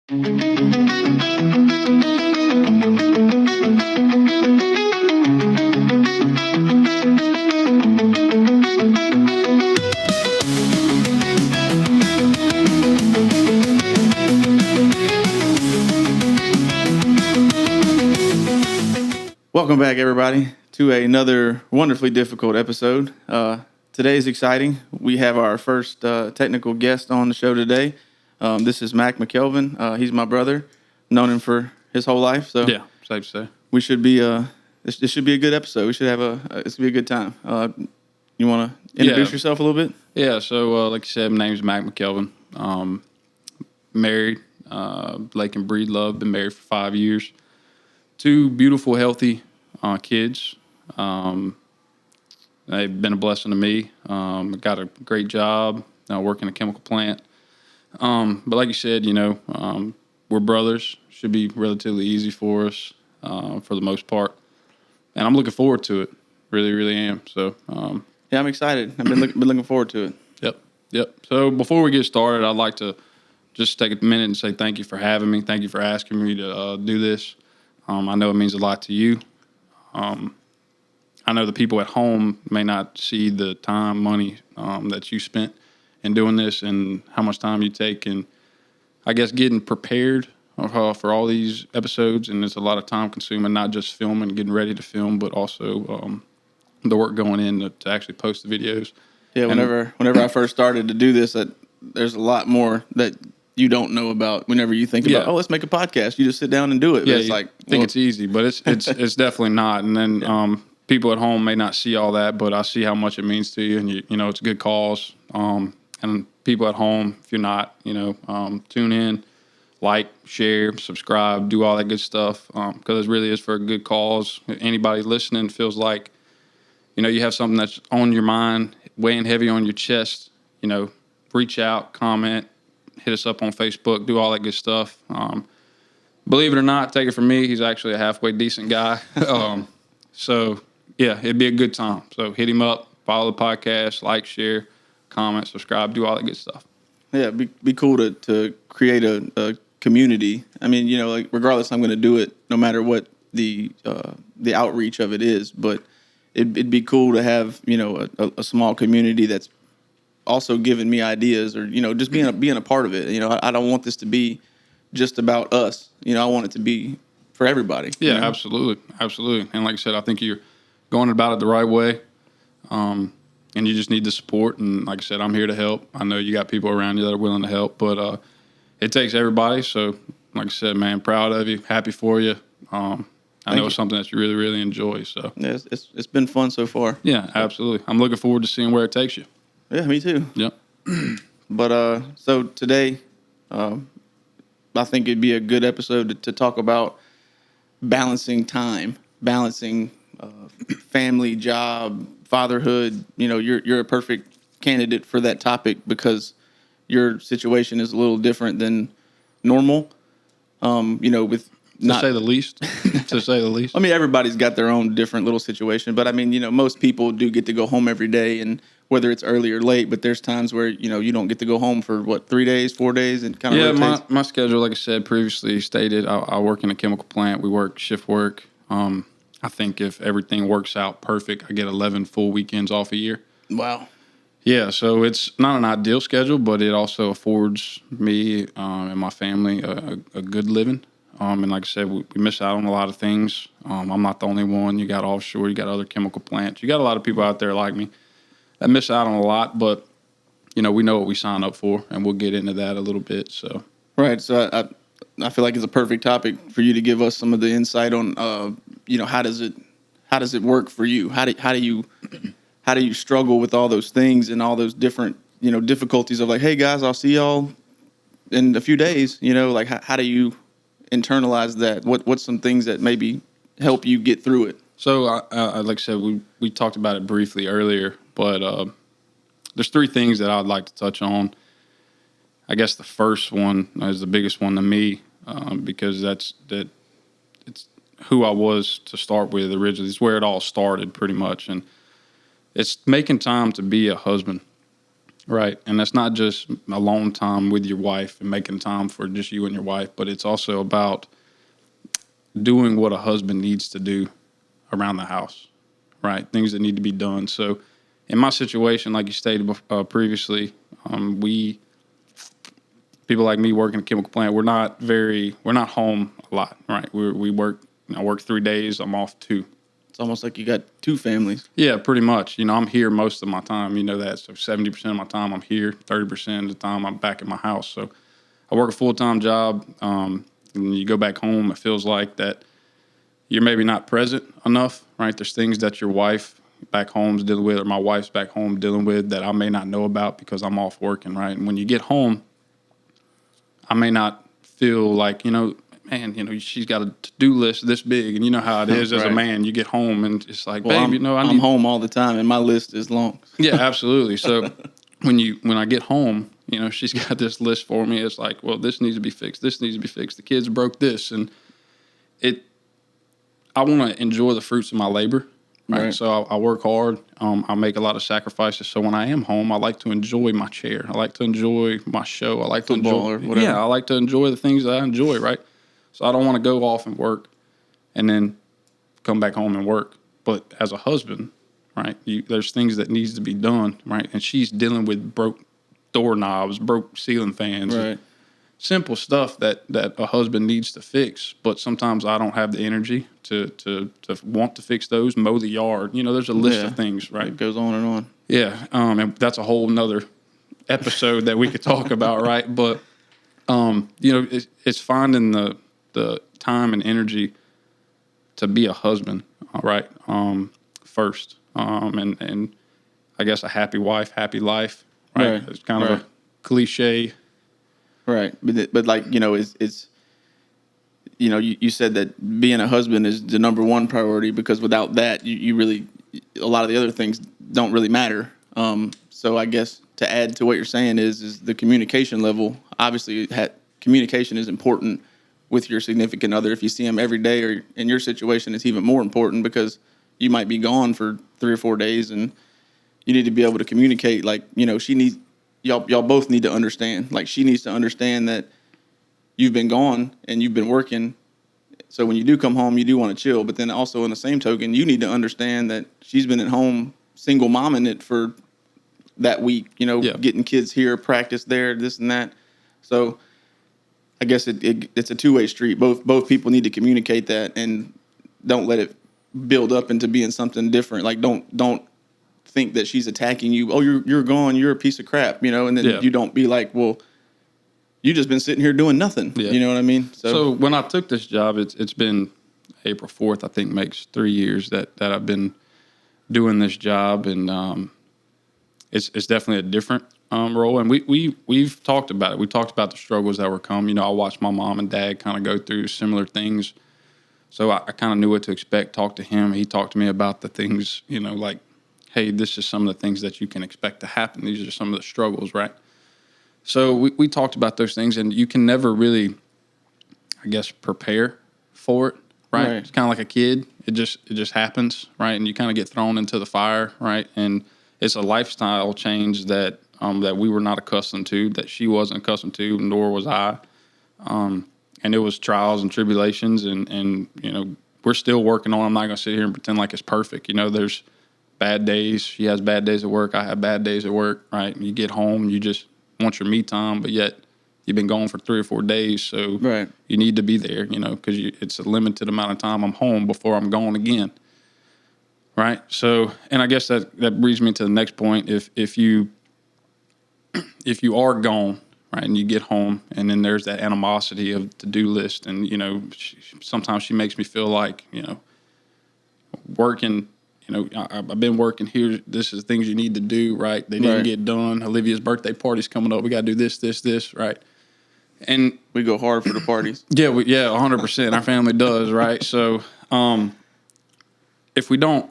Welcome back, everybody, to another wonderfully difficult episode. Today is exciting. We have our first technical guest on the show today. This is Mac McElveen. He's my brother. Known him for his whole life. So yeah, safe to say. We should be. This should be a good episode. We should have it's gonna be a good time. You want to introduce yourself a little bit? Yeah. So, like you said, my name's Mac McElveen. Married, Lake and Breed Love. Been married for 5 years. 2 beautiful, healthy kids. They've been a blessing to me. Got a great job. Working a chemical plant. But like you said, we're brothers. Should be relatively easy for us for the most part. And I'm looking forward to it. Really, really am. So yeah, I'm excited. I've been looking forward to it. Yep. So before we get started, I'd like to just take a minute and say thank you for having me. Thank you for asking me to do this. I know it means a lot to you. I know the people at home may not see the time, money that you spent in doing this and how much time you take and I guess getting prepared for all these episodes. And it's a lot of time consuming, not just filming, getting ready to film, but also the work going in to actually post the videos. Yeah, whenever I first started to do this, there's a lot more that you don't know about whenever you think about, let's make a podcast. You just sit down and do it. Yeah, it's like it's easy, but it's definitely not. And then people at home may not see all that, but I see how much it means to you, and you know it's a good cause. And people at home, if you're not, tune in, like, share, subscribe, do all that good stuff because it really is for a good cause. Anybody listening feels like, you have something that's on your mind, weighing heavy on your chest, reach out, comment. Hit us up on Facebook, do all that good stuff. Believe it or not, take it from me, he's actually a halfway decent guy. So, yeah, it'd be a good time. So hit him up, follow the podcast, like, share, comment, subscribe, do all that good stuff. Yeah, be cool to create a community. I mean, like regardless, I'm going to do it no matter what the outreach of it is. But it'd be cool to have a small community that's also giving me ideas or, just being a part of it. I don't want this to be just about us. I want it to be for everybody. Yeah, absolutely. Absolutely. And like I said, I think you're going about it the right way. And you just need the support. And like I said, I'm here to help. I know you got people around you that are willing to help, but it takes everybody. So like I said, man, proud of you, happy for you. I know it's something that you really, really enjoy. So yeah, it's been fun so far. Yeah, absolutely. I'm looking forward to seeing where it takes you. Yeah, me too. Yep. But so today, I think it'd be a good episode to talk about balancing time, balancing family, job, fatherhood. You're a perfect candidate for that topic because your situation is a little different than normal. With to say the least. To say the least. I mean, everybody's got their own different little situation, but I mean, most people do get to go home every day, and whether it's early or late, but there's times where, you don't get to go home for 3 days, 4 days, and kind of rotates. My schedule, like I said previously stated, I work in a chemical plant. We work shift work. I think if everything works out perfect, I get 11 full weekends off a year. Wow. Yeah, so it's not an ideal schedule, but it also affords me and my family a good living. And like I said, we miss out on a lot of things. I'm not the only one. You got offshore, you got other chemical plants. You got a lot of people out there like me that miss out on a lot, but, we know what we sign up for, and we'll get into that a little bit. So right, so I feel like it's a perfect topic for you to give us some of the insight on, how does it work for you? How do you struggle with all those things and all those different, difficulties of like, hey guys, I'll see y'all in a few days. Like how do you internalize that? What's some things that maybe help you get through it? So, like I said, we talked about it briefly earlier, but there's 3 things that I'd like to touch on. I guess the first one is the biggest one to me because it's who I was to start with originally. It's where it all started pretty much, and it's making time to be a husband. Right. And that's not just alone time with your wife and making time for just you and your wife, but it's also about doing what a husband needs to do around the house, right? Things that need to be done. So in my situation, like you stated previously, we, people like me working in a chemical plant, we're not home a lot, right? I work 3 days, I'm off 2. It's almost like you got 2 families. Yeah, pretty much. I'm here most of my time. You know that. So 70% of my time I'm here. 30% of the time I'm back at my house. So I work a full-time job. And you go back home, it feels like that you're maybe not present enough, right? There's things that your wife back home's dealing with, or my wife's back home dealing with, that I may not know about because I'm off working, right? And when you get home, I may not feel like, man, she's got a to-do list this big, and you know how it is as a man. You get home and it's like, well, babe, I'm home all the time, and my list is long. Yeah, absolutely. So when I get home, she's got this list for me. It's like, well, this needs to be fixed. This needs to be fixed. The kids broke this, and I want to enjoy the fruits of my labor. Right. So I work hard. I make a lot of sacrifices. So when I am home, I like to enjoy my chair. I like to enjoy my show. I like football to enjoy, or whatever. Yeah, I like to enjoy the things that I enjoy. Right. So I don't want to go off and work and then come back home and work. But as a husband, right, there's things that needs to be done. Right. And she's dealing with broke doorknobs, broke ceiling fans. Right. Simple stuff that a husband needs to fix, but sometimes I don't have the energy to want to fix those, mow the yard. There's a list of things, right? It goes on and on. Yeah, and that's a whole nother episode that we could talk about, right? But, it's finding the time and energy to be a husband, all right, first. And I guess a happy wife, happy life, right? It's kind of a cliche. Right, but like it's you said that being a husband is the number one priority, because without that, you really, a lot of the other things don't really matter. So I guess to add to what you're saying is the communication level. Obviously, communication is important with your significant other. If you see them every day, or in your situation, it's even more important because you might be gone for 3 or 4 days, and you need to be able to communicate. Like she needs. Y'all both need to understand. Like, she needs to understand that you've been gone and you've been working. So when you do come home, you do want to chill. But then also, in the same token, you need to understand that she's been at home single momming it for that week. Getting kids here, practice there, this and that. So I guess it's a two-way street. Both people need to communicate that, and don't let it build up into being something different. Like, don't think that she's attacking you. Oh, you're gone. You're a piece of crap, and then you don't be like, well, you just been sitting here doing nothing. Yeah. You know what I mean? So when I took this job, it's been April 4th, I think, makes 3 years that I've been doing this job, and it's definitely a different role. And we've talked about it. We talked about the struggles that were coming. I watched my mom and dad kind of go through similar things, so I kind of knew what to expect. Talked to him. He talked to me about the things, like, hey, this is some of the things that you can expect to happen. These are some of the struggles, right? So we talked about those things, and you can never really, I guess, prepare for it, right? It's kind of like a kid. It just happens, right? And you kind of get thrown into the fire, right? And it's a lifestyle change that we were not accustomed to, that she wasn't accustomed to, nor was I. And it was trials and tribulations, and we're still working on it. I'm not going to sit here and pretend like it's perfect. There's bad days. She has bad days at work. I have bad days at work, right? And you get home, you just want your me time, but yet you've been gone for 3 or 4 days, so you need to be there, because it's a limited amount of time I'm home before I'm gone again, right? So, and I guess that brings me to the next point. If you are gone, right, and you get home, and then there's that animosity of the to-do list, and sometimes she makes me feel like working. I've been working here. This is things you need to do, right? They didn't get done. Olivia's birthday party's coming up. We got to do this, right? And we go hard for the parties. Yeah, 100%. Our family does, right? So, if we don't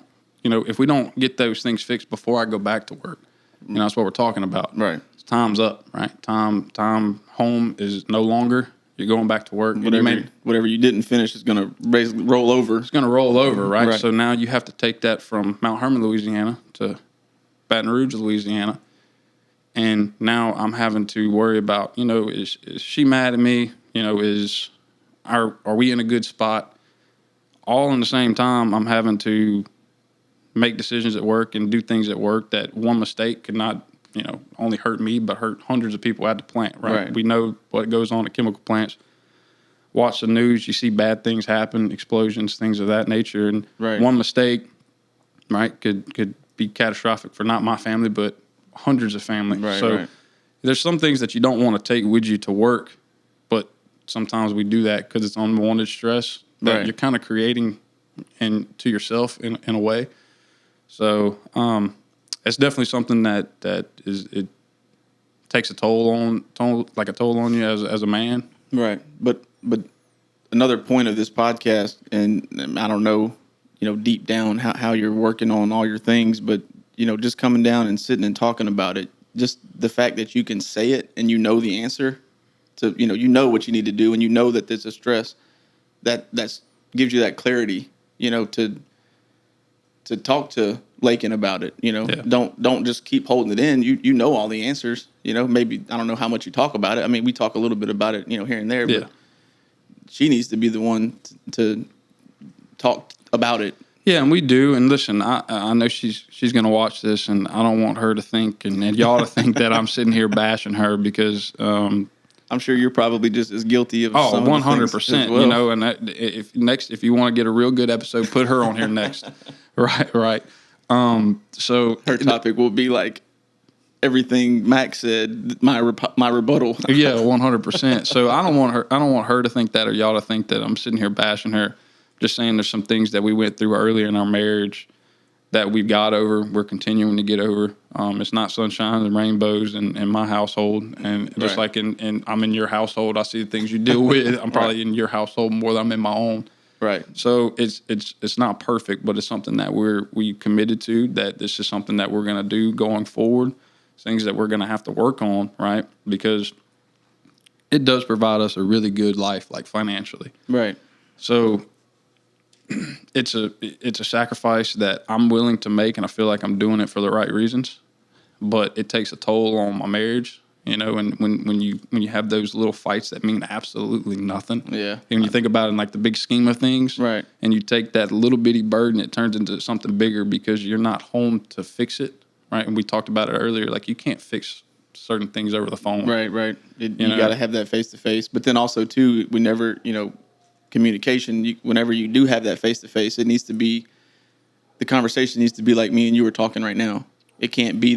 get those things fixed before I go back to work, that's what we're talking about. Right. Time's up, right? Time home is no longer. You're going back to work. Whatever you didn't finish is going to roll over. It's going to roll over, right? So now you have to take that from Mount Hermon, Louisiana to Baton Rouge, Louisiana, And now I'm having to worry about, is she mad at me? Are we in a good spot? All in the same time, I'm having to make decisions at work and do things at work that one mistake could not, only hurt me, but hurt hundreds of people at the plant, right? We know what goes on at chemical plants. Watch the news, you see bad things happen, explosions, things of that nature. And one mistake, right, could be catastrophic for not my family, but hundreds of families. There's some things that you don't want to take with you to work, but sometimes we do that because it's unwanted stress that you're kind of creating to yourself in a way. So it's definitely something that it takes a toll on you as a man. Right. But another point of this podcast, and I don't know, deep down how you're working on all your things, but just coming down and sitting and talking about it, just the fact that you can say it and the answer to, what you need to do, and that there's a stress that's gives you that clarity, to talk to Lakin about it. Don't just keep holding it in. You know all the answers. Maybe I don't know how much you talk about it. I mean, we talk a little bit about it, here and there. But she needs to be the one to talk about it. Yeah, and we do. And listen, I know she's going to watch this, and I don't want her to think and y'all to think that I'm sitting here bashing her because. I'm sure you're probably just as guilty of. 100%. Well. And if you want to get a real good episode, put her on here next. Right. So her topic will be like everything Mac said. My rebuttal. Yeah, 100%. So I don't want her to think that, or y'all to think that I'm sitting here bashing her. Just saying, there's some things that we went through earlier in our marriage that we've got over. We're continuing to get over. It's not sunshine and rainbows in my household, and just like in I'm in your household, I see the things you deal with. I'm probably in your household more than I'm in my own. Right. So it's not perfect, but it's something that we committed to. That this is something that we're going to do going forward. Things that we're going to have to work on, right? Because it does provide us a really good life, like financially. Right. So it's a sacrifice that I'm willing to make, and I feel like I'm doing it for the right reasons. But it takes a toll on my marriage, and when you have those little fights that mean absolutely nothing. Yeah. And when you think about it in like the big scheme of things, right? And you take that little bitty burden, it turns into something bigger because you're not home to fix it, right? And we talked about it earlier. Like, you can't fix certain things over the phone. Right. You got to have that face to face. But then also too, we never, communication, whenever you do have that face-to-face, it needs to be, the conversation needs to be like me and you were talking right now. It can't be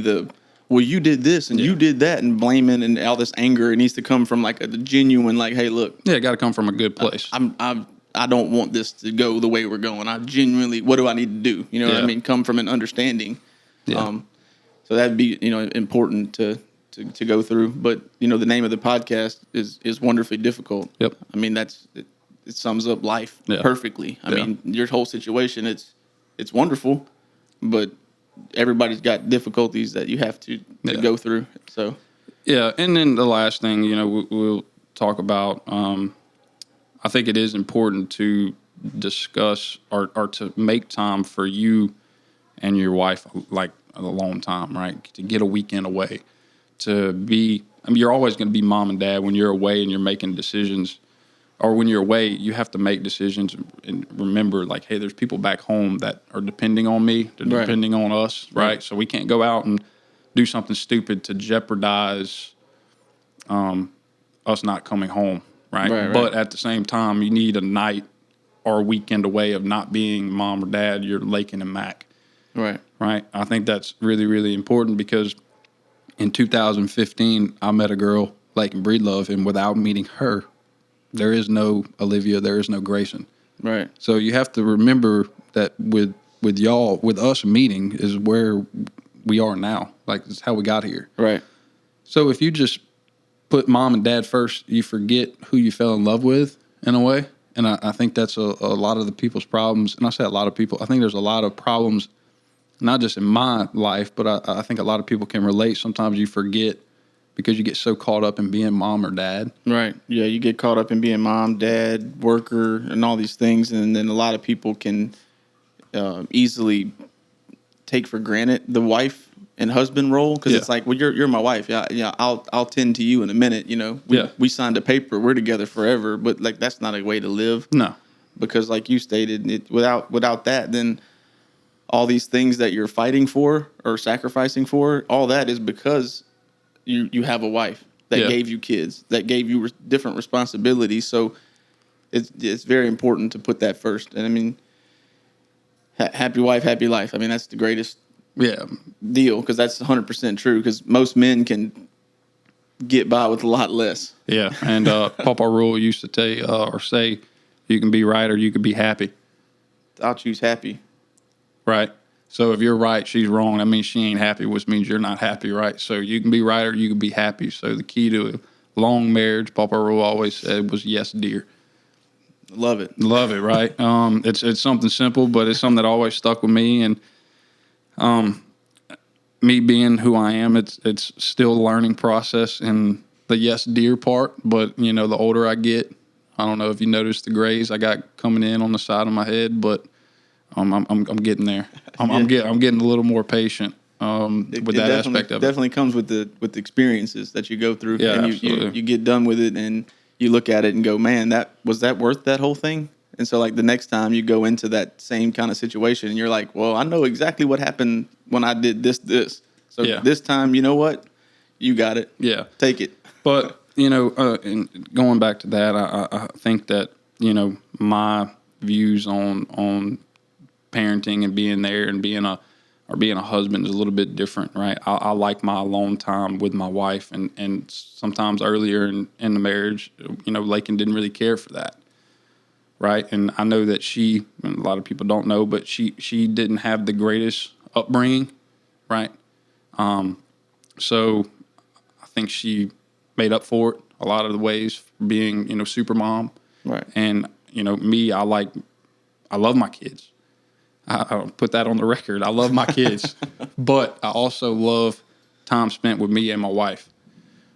well, you did this and you did that and blaming and all this anger. It needs to come from like a genuine, like, hey, look. Yeah, it got to come from a good place. I don't want this to go the way we're going. I genuinely, what do I need to do? You know what I mean? Come from an understanding. Yeah. So that'd be, important to go through. But, the name of the podcast is Wonderfully Difficult. Yep. I mean, it sums up life perfectly. I mean, your whole situation, it's wonderful, but everybody's got difficulties that you have to go through. So, yeah. And then the last thing, we'll talk about, I think it is important to discuss or to make time for you and your wife, like a long time, right? To get a weekend away, you're always going to be mom and dad when you're away and you're making decisions. Or when you're away, you have to make decisions and remember, like, hey, there's people back home that are depending on me. They're depending on us, right? So we can't go out and do something stupid to jeopardize us not coming home, right? But at the same time, you need a night or a weekend away of not being mom or dad. You're Lakin and Mac. Right. I think that's really, really important because in 2015, I met a girl, Lakin Breedlove, and without meeting her, there is no Olivia, there is no Grayson. Right. So you have to remember that with us meeting is where we are now. Like, it's how we got here. Right. So if you just put mom and dad first, you forget who you fell in love with in a way. And I think that's a lot of the people's problems. And I say a lot of people. I think there's a lot of problems, not just in my life, but I think a lot of people can relate. Sometimes you forget because you get so caught up in being mom or dad. Right. Yeah, you get caught up in being mom, dad, worker, and all these things. And then a lot of people can easily take for granted the wife and husband role, because Yeah. it's like, well, you're my wife. Yeah, I'll tend to you in a minute. You know, we signed a paper. We're together forever. But like, that's not a way to live. No. Because like you stated, without that, then all these things that you're fighting for or sacrificing for, all that is because you have a wife that gave you kids, that gave you different responsibilities. So it's very important to put that first. And I mean, happy wife, happy life. I mean, that's the greatest deal, because that's 100% true, because most men can get by with a lot less. Yeah. And Papa Rule used to say, you can be right or you can be happy. I'll choose happy. Right. So if you're right, she's wrong. That means she ain't happy, which means you're not happy, right? So you can be right or you can be happy. So the key to a long marriage, Papa Rule always said, was yes, dear. Love it. Love it, right? It's something simple, but it's something that always stuck with me. And me being who I am, it's still a learning process in the yes, dear part. But, you know, the older I get, I don't know if you noticed the grays I got coming in on the side of my head, but I'm getting there. I'm getting a little more patient with that aspect of it. It definitely comes with the experiences that you go through. Yeah, and absolutely. you get done with it, and you look at it and go, man, was that worth that whole thing? And so like the next time you go into that same kind of situation, and you're like, well, I know exactly what happened when I did this. So this time, you know what? You got it. Yeah. Take it. But, you know, and going back to that, I think that, you know, my views on parenting and being there and being a husband is a little bit different, right? I like my alone time with my wife, and sometimes earlier in the marriage, you know, Lakin didn't really care for that, right? And I know that a lot of people don't know, but she didn't have the greatest upbringing, right? So I think she made up for it a lot of the ways for being, you know, super mom. Right. And, you know, me, I love my kids. I'll put that on the record. I love my kids, but I also love time spent with me and my wife.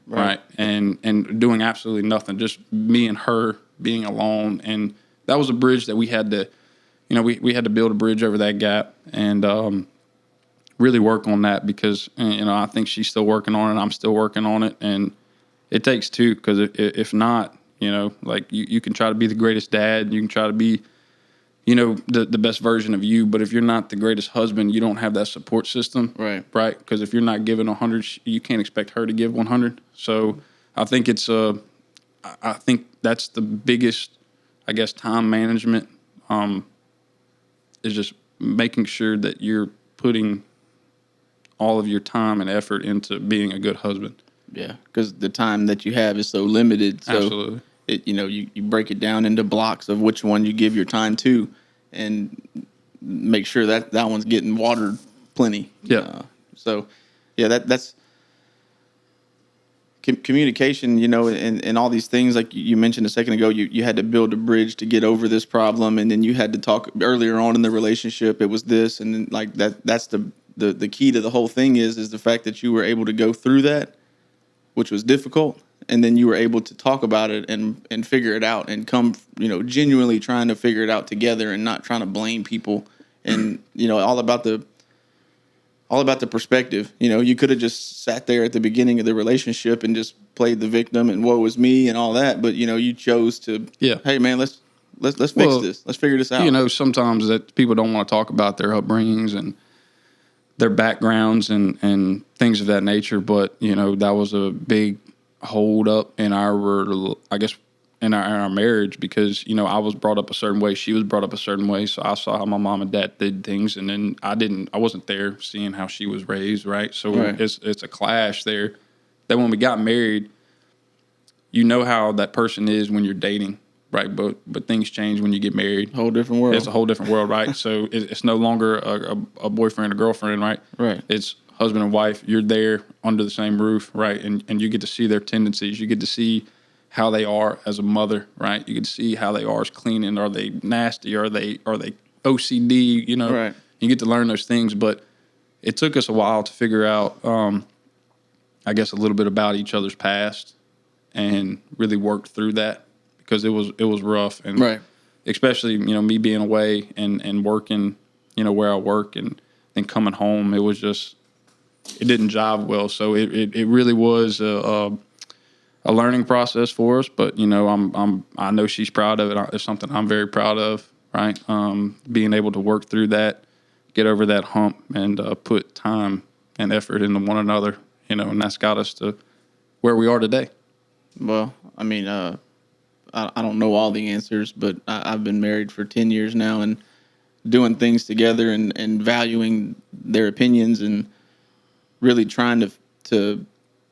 Right. And doing absolutely nothing, just me and her being alone. And that was a bridge that we had to, you know, we had to build a bridge over that gap and, really work on that, because, you know, I think she's still working on it. I'm still working on it. And it takes two, because if not, you know, like you can try to be the greatest dad. You can try to be, you know, the best version of you. But if you're not the greatest husband, you don't have that support system. Right. Right. Because if you're not giving 100, you can't expect her to give 100. So I think I think that's the biggest, I guess, time management, is just making sure that you're putting all of your time and effort into being a good husband. Yeah, because the time that you have is so limited. So Absolutely. You break it down into blocks of which one you give your time to, and make sure that one's getting watered plenty. Yeah. That's communication, you know, and all these things, like you mentioned a second ago, you had to build a bridge to get over this problem, and then you had to talk earlier on in the relationship. It was this, and then like that's the key to the whole thing is the fact that you were able to go through that, which was difficult, and then you were able to talk about it and figure it out, and come, you know, genuinely trying to figure it out together, and not trying to blame people, and, you know, all about the perspective. You know, you could have just sat there at the beginning of the relationship and just played the victim and woe is me and all that, but, you know, you chose to, hey man, let's fix this. Let's figure this out. You know, sometimes that people don't want to talk about their upbringings and their backgrounds and things of that nature, but, you know, that was a big hold up in our, I guess, in our marriage, because, you know, I was brought up a certain way, she was brought up a certain way, so I saw how my mom and dad did things, and then I wasn't there seeing how she was raised, right? So it's a clash there that when we got married, you know how that person is when you're dating, right? But things change when you get married. Whole different world. It's a whole different world, right? So it's no longer a boyfriend or girlfriend, right? Right. It's husband and wife. You're there under the same roof, right? And you get to see their tendencies. You get to see how they are as a mother, right? You get to see how they are as cleaning. Are they nasty? Are they OCD? You know, right. You get to learn those things. But it took us a while to figure out, I guess, a little bit about each other's past and really work through that, because it was rough, and especially, you know, me being away and working, you know, where I work, and then coming home, it was just it didn't jive well. So it really was a learning process for us. But I know she's proud of it. It's something I'm very proud of. Right, being able to work through that, get over that hump, and put time and effort into one another. And that's got us to where we are today. Well, I mean, I don't know all the answers, but I've been married for 10 years now, and doing things together and valuing their opinions and really trying to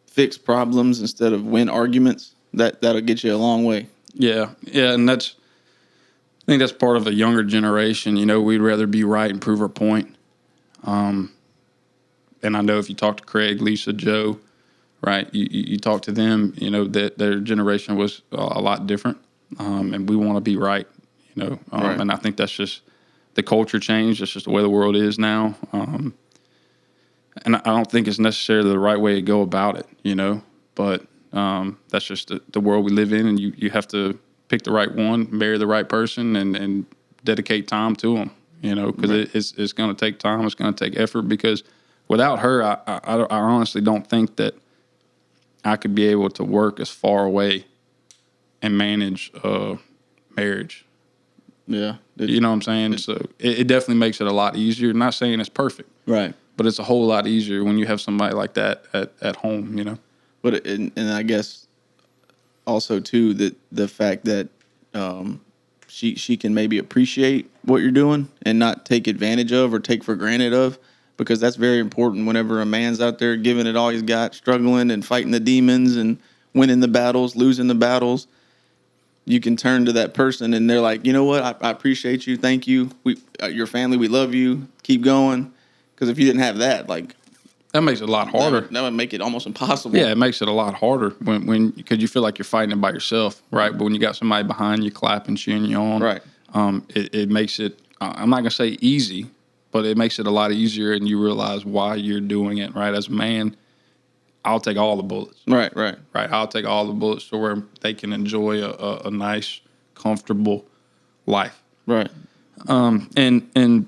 fix problems instead of win arguments, that'll get you a long way. Yeah, and I think that's part of the younger generation. We'd rather be right and prove our point. And I know if you talk to Craig, Lisa, Joe, right, you talk to them, that their generation was a lot different. And we want to be right, Right. And I think that's just the culture change. That's just the way the world is now. And I don't think it's necessarily the right way to go about it, but that's just the world we live in, and you have to pick the right one, marry the right person, and dedicate time to them, because Right. it's going to take time. It's going to take effort, because without her, I honestly don't think that I could be able to work as far away and manage marriage. Yeah. You know what I'm saying? So it definitely makes it a lot easier. Not saying it's perfect. Right. But it's a whole lot easier when you have somebody like that at home, But and I guess also too that the fact that she can maybe appreciate what you're doing and not take advantage of or take for granted of, because that's very important whenever a man's out there giving it all he's got, struggling and fighting the demons and winning the battles, losing the battles. You can turn to that person and they're like, you know what? I appreciate you. Thank you. Your family, we love you. Keep going. Because if you didn't have that, like, that makes it a lot harder. That would make it almost impossible. Yeah, it makes it a lot harder because you feel like you're fighting it by yourself, right? But when you got somebody behind you, clapping, cheering you on, Right. It makes it. I'm not gonna say easy, but it makes it a lot easier, and you realize why you're doing it, right? As a man, I'll take all the bullets. Right. I'll take all the bullets to where they can enjoy a nice, comfortable life. Right. And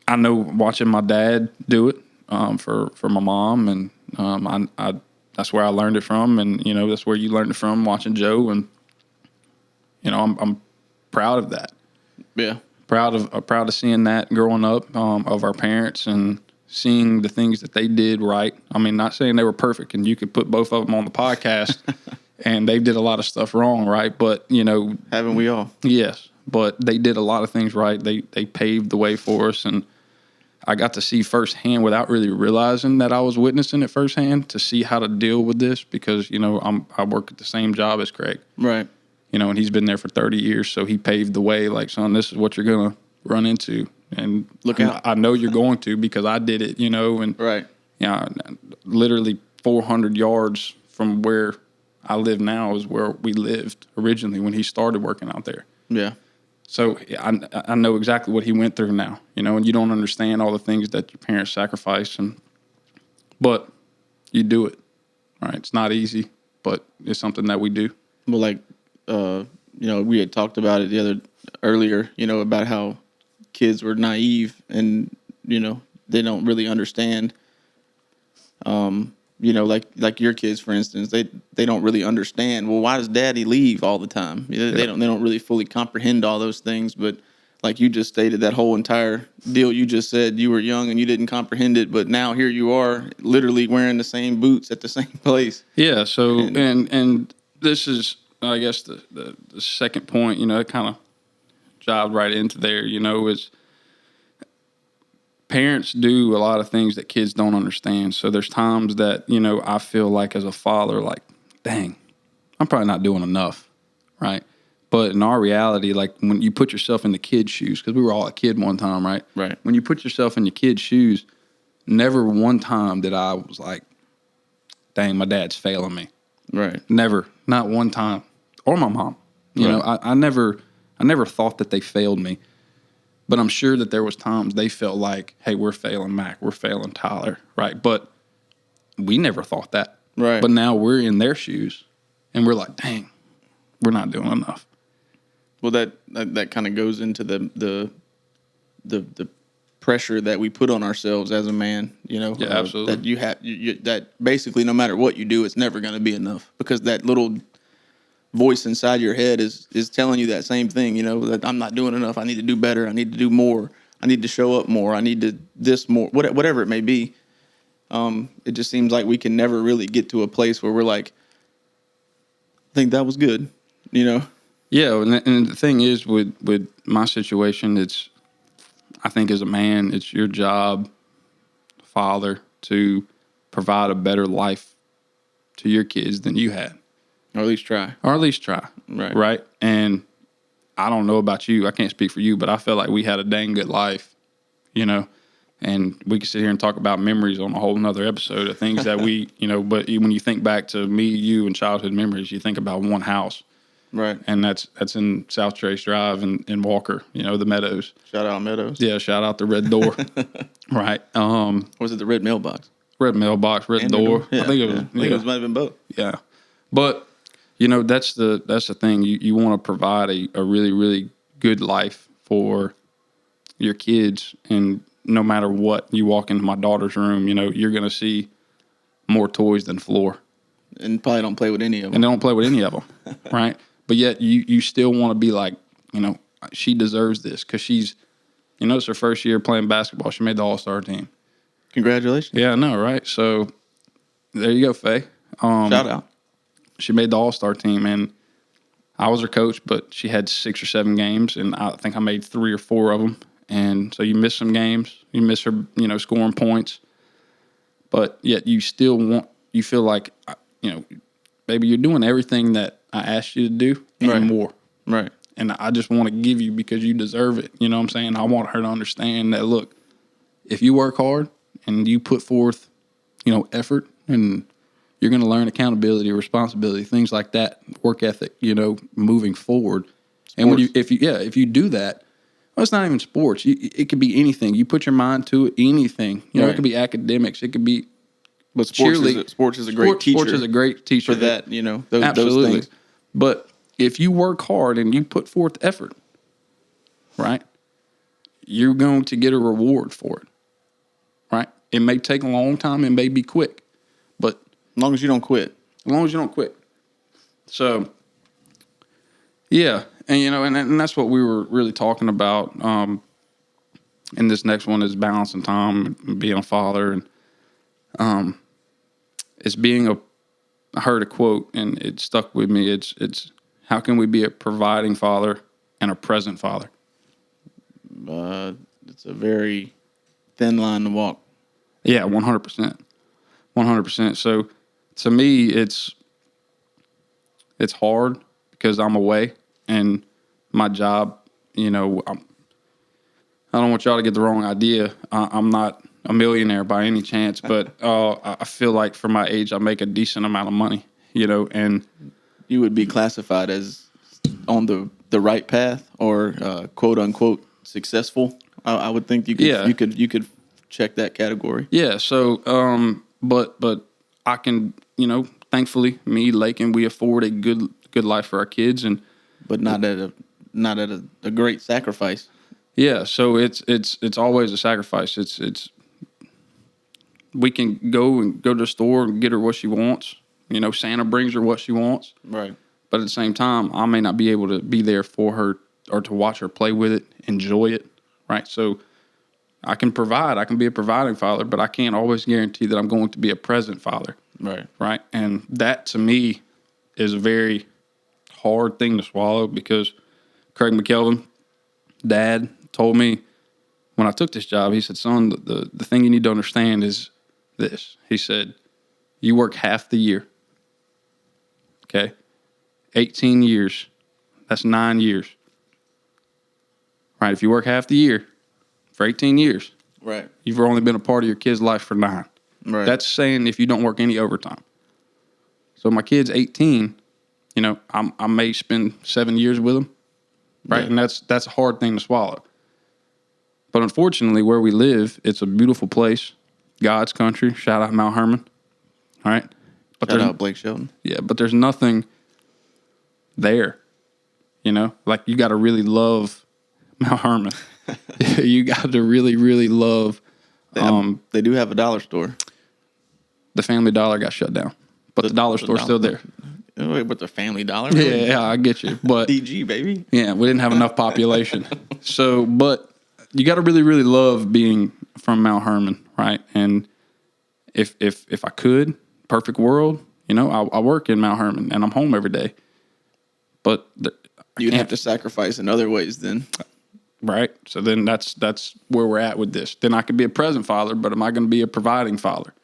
I know watching my dad do it for my mom, and I that's where I learned it from, and that's where you learned it from, watching Joe, and I'm proud of that. Yeah. Proud of seeing that growing up, of our parents, and seeing the things that they did right. I mean, not saying they were perfect, and you could put both of them on the podcast, and they did a lot of stuff wrong, right? But Haven't we all? yes, but they did a lot of things right. They paved the way for us, and I got to see firsthand, without really realizing that I was witnessing it firsthand, to see how to deal with this, because I work at the same job as Craig. Right. And he's been there for 30 years, so he paved the way. Like, son, this is what you're gonna run into, and Look out. I know you're going to, because I did it. And Right. literally 400 yards from where I live now is where we lived originally when he started working out there. Yeah. So I know exactly what he went through now, and you don't understand all the things that your parents sacrificed, but you do it, right? It's not easy, but it's something that we do. Well, like, we had talked about it earlier, about how kids were naive and, they don't really understand, like your kids, for instance, they don't really understand. Well, why does daddy leave all the time? They don't really fully comprehend all those things. But like you just stated, that whole entire deal you just said, you were young and you didn't comprehend it, but now here you are, literally wearing the same boots at the same place. Yeah. So and this is, I guess, the second point. It kind of jived right into there. Is parents do a lot of things that kids don't understand. So there's times that, I feel like as a father, like, dang, I'm probably not doing enough, right? But in our reality, like when you put yourself in the kid's shoes, because we were all a kid one time, right? Right. When you put yourself in your kid's shoes, never one time did I was like, dang, my dad's failing me. Right. Never, not one time. Or my mom. I never thought that they failed me. But I'm sure that there was times they felt like, hey, we're failing Mac, we're failing Tyler, right? But we never thought that. Right. But now we're in their shoes, and we're like, dang, we're not doing enough. Well, that kind of goes into the pressure that we put on ourselves as a man, Yeah, absolutely. that that basically no matter what you do, it's never going to be enough, because that little voice inside your head is telling you that same thing, that I'm not doing enough. I need to do better. I need to do more. I need to show up more. I need to this more, whatever it may be. It just seems like we can never really get to a place where we're like, I think that was good, Yeah, and the thing is with my situation, I think as a man, it's your job, father, to provide a better life to your kids than you had. Or at least try. Right. Right. And I don't know about you. I can't speak for you, but I felt like we had a dang good life, and we could sit here and talk about memories on a whole nother episode of things that we, but when you think back to me, you, and childhood memories, you think about one house. Right. And that's in South Trace Drive in Walker, the Meadows. Shout out Meadows. Yeah, shout out the Red Door. Right. Was it the red mailbox? Red mailbox, red door. Yeah, I think it was. Yeah. I think it might have been both. Yeah. But that's the thing. You want to provide a really, really good life for your kids, and no matter what, you walk into my daughter's room, you're going to see more toys than floor. And probably don't play with any of them. And they don't play with any of them, right? But yet you still want to be like, she deserves this because she's, it's her first year playing basketball. She made the All-Star team. Congratulations. Yeah, I know, right? So there you go, Faye. Shout out. She made the All-Star team, and I was her coach, but she had 6 or 7 games, and I think I made 3 or 4 of them. And so you miss some games. You miss her, scoring points. But yet you feel like, baby, you're doing everything that I asked you to do and more. Right. And I just want to give you because you deserve it. You know what I'm saying? I want her to understand that, look, if you work hard and you put forth, effort, and you're going to learn accountability, responsibility, things like that, work ethic, moving forward. Sports. And when if you do that, well, it's not even sports. It could be anything. You put your mind to it, anything. It could be academics. It could be. But sports is a great teacher. Sports is a great teacher for that. Absolutely. Those things. But if you work hard and you put forth effort, right, you're going to get a reward for it, right? It may take a long time. It may be quick, but as long as you don't quit. So, yeah, and and that's what we were really talking about. And this next one is balancing time and being a father, and it's being I heard a quote and it stuck with me. It's how can we be a providing father and a present father? It's a very thin line to walk. Yeah, 100%. 100%. So to me, it's hard because I'm away and my job, I don't want y'all to get the wrong idea. I'm not a millionaire by any chance, but I feel like for my age, I make a decent amount of money, and you would be classified as on the right path or quote unquote successful. I would think you could check that category. Yeah. So, but I can, thankfully, me, Lake, and we afford a good life for our kids, but not at a great sacrifice. Yeah. So it's always a sacrifice. It's we can go to the store and get her what she wants. Santa brings her what she wants. Right. But at the same time, I may not be able to be there for her or to watch her play with it, enjoy it. Right. So I can provide. I can be a providing father, but I can't always guarantee that I'm going to be a present father. Right. Right. And that to me is a very hard thing to swallow because Craig McElveen, Dad, told me when I took this job, he said, son, the thing you need to understand is this. He said, you work half the year. Okay. 18 years. That's 9 years. Right. If you work half the year for 18 years, right, you've only been a part of your kid's life for 9. Right. That's saying if you don't work any overtime. So my kid's 18, I may spend 7 years with him. Right. Yeah. And that's a hard thing to swallow. But unfortunately, where we live, it's a beautiful place. God's country. Shout out Mount Hermon. All right. But shout out Blake Shelton. Yeah, but there's nothing there. Like you got to really love Mount Hermon, you got to really, really love. They do have a dollar store. The Family Dollar got shut down, but the dollar store's still there. Wait, but the Family Dollar? Yeah, I get you. But DG, baby. Yeah, we didn't have enough population. So, but you got to really, really love being from Mount Hermon, right? And if I could, perfect world, I work in Mount Hermon and I'm home every day. But you'd have to sacrifice in other ways then. Right. So then that's where we're at with this. Then I could be a present father, but am I going to be a providing father?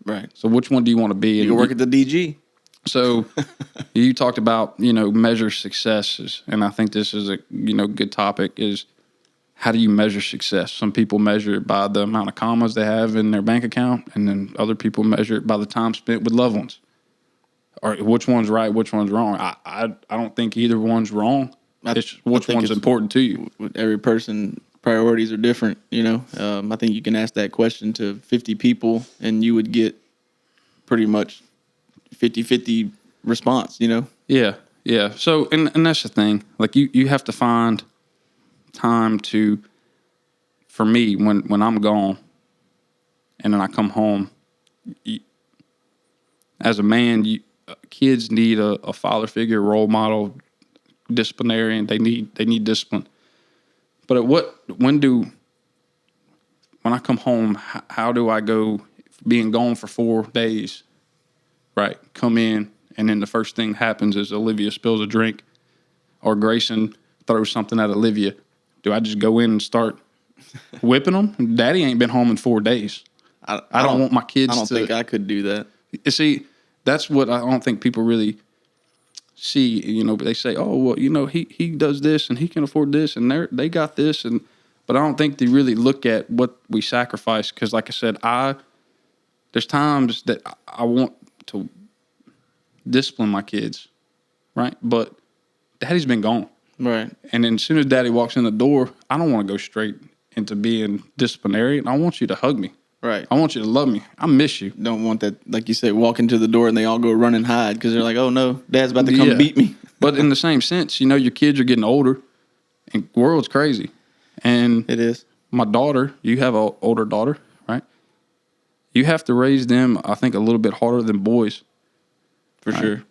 Right. So which one do you want to be? You can work at the DG. So you talked about, measure successes. And I think this is a, good topic is how do you measure success? Some people measure it by the amount of commas they have in their bank account. And then other people measure it by the time spent with loved ones. Or which one's right, which one's wrong. I don't think either one's wrong. It's which one's important to you. With every person, priorities are different, I think you can ask that question to 50 people and you would get pretty much 50-50 response, Yeah, yeah. So, and that's the thing. Like, you have to find time to, for me, when I'm gone and then I come home, as a man, kids need a father figure, role model, disciplinarian. They need discipline. But when I come home, how do I go being gone for 4 days, right? Come in, and then the first thing happens is Olivia spills a drink or Grayson throws something at Olivia. Do I just go in and start whipping them? Daddy ain't been home in 4 days. I don't want my kids to. I don't think I could do that. You see, that's what I don't think people really see, but they say, oh, well, he does this and he can afford this and they got this. But I don't think they really look at what we sacrifice. Because like I said, there's times that I want to discipline my kids, right? But daddy's been gone. Right. And then as soon as daddy walks in the door, I don't want to go straight into being disciplinarian. I want you to hug me. Right. I want you to love me. I miss you. Don't want that, like you said, walk into the door and they all go run and hide because they're like, oh no, dad's about to come beat me. But in the same sense, your kids are getting older and the world's crazy. And it is. My daughter, you have an older daughter, right? You have to raise them, I think, a little bit harder than boys. For sure.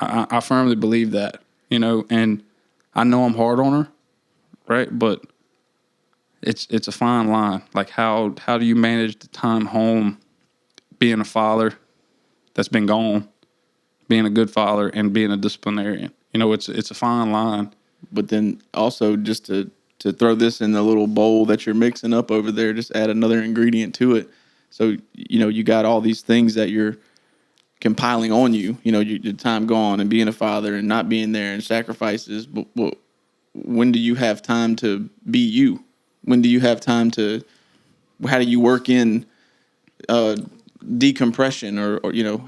I firmly believe that, and I know I'm hard on her, right? But it's a fine line. Like how do you manage the time home, being a father that's been gone, being a good father, and being a disciplinarian? It's a fine line. But then also just to throw this in the little bowl that you're mixing up over there, just add another ingredient to it. So, you got all these things that you're compiling on you, your time gone and being a father and not being there and sacrifices. But when do you have time to be you? When do you have time how do you work in decompression or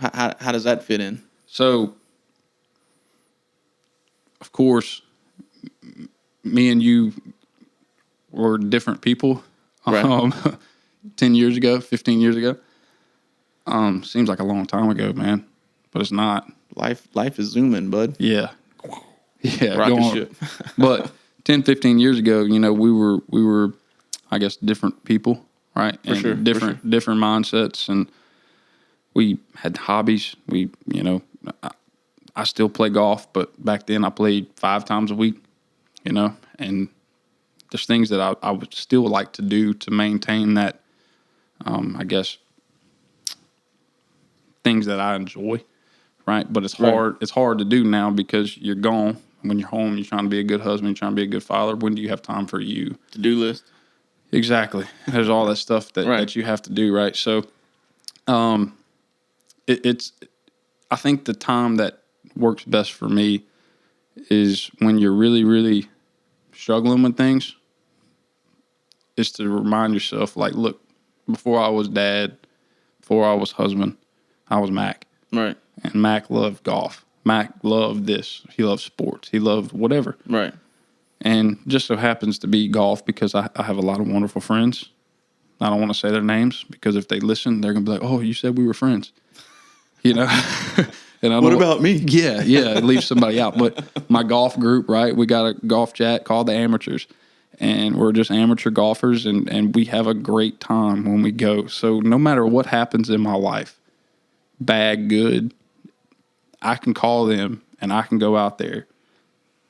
how does that fit in? So, of course, me and you were different people. Right. 10 years ago, 15 years ago. Seems like a long time ago, man, but it's not. Life is zooming, bud. Yeah. Yeah. Rocket ship. But 10, 15 years ago, we were, I guess, different people, right? For sure. Different mindsets, and we had hobbies. I still play golf, but back then I played 5 times a week, and there's things that I would still like to do to maintain that, I guess, things that I enjoy, right? But it's hard. Right. It's hard to do now because you're gone. When you're home, you're trying to be a good husband, you're trying to be a good father. When do you have time for you? To-do list. Exactly. There's all that stuff that you have to do, right? So, it's. I think the time that works best for me is when you're really, really struggling with things. Is to remind yourself, like, look, before I was dad, before I was husband, I was Mac. Right. And Mac loved golf. Mac loved this. He loved sports. He loved whatever. Right. And just so happens to be golf because I have a lot of wonderful friends. I don't want to say their names because if they listen, they're going to be like, oh, you said we were friends. And what about me? Yeah, leave somebody out. But my golf group, right, we got a golf chat called the Amateurs. and we're just amateur golfers, and we have a great time when we go. So no matter what happens in my life, bad, good, I can call them and I can go out there,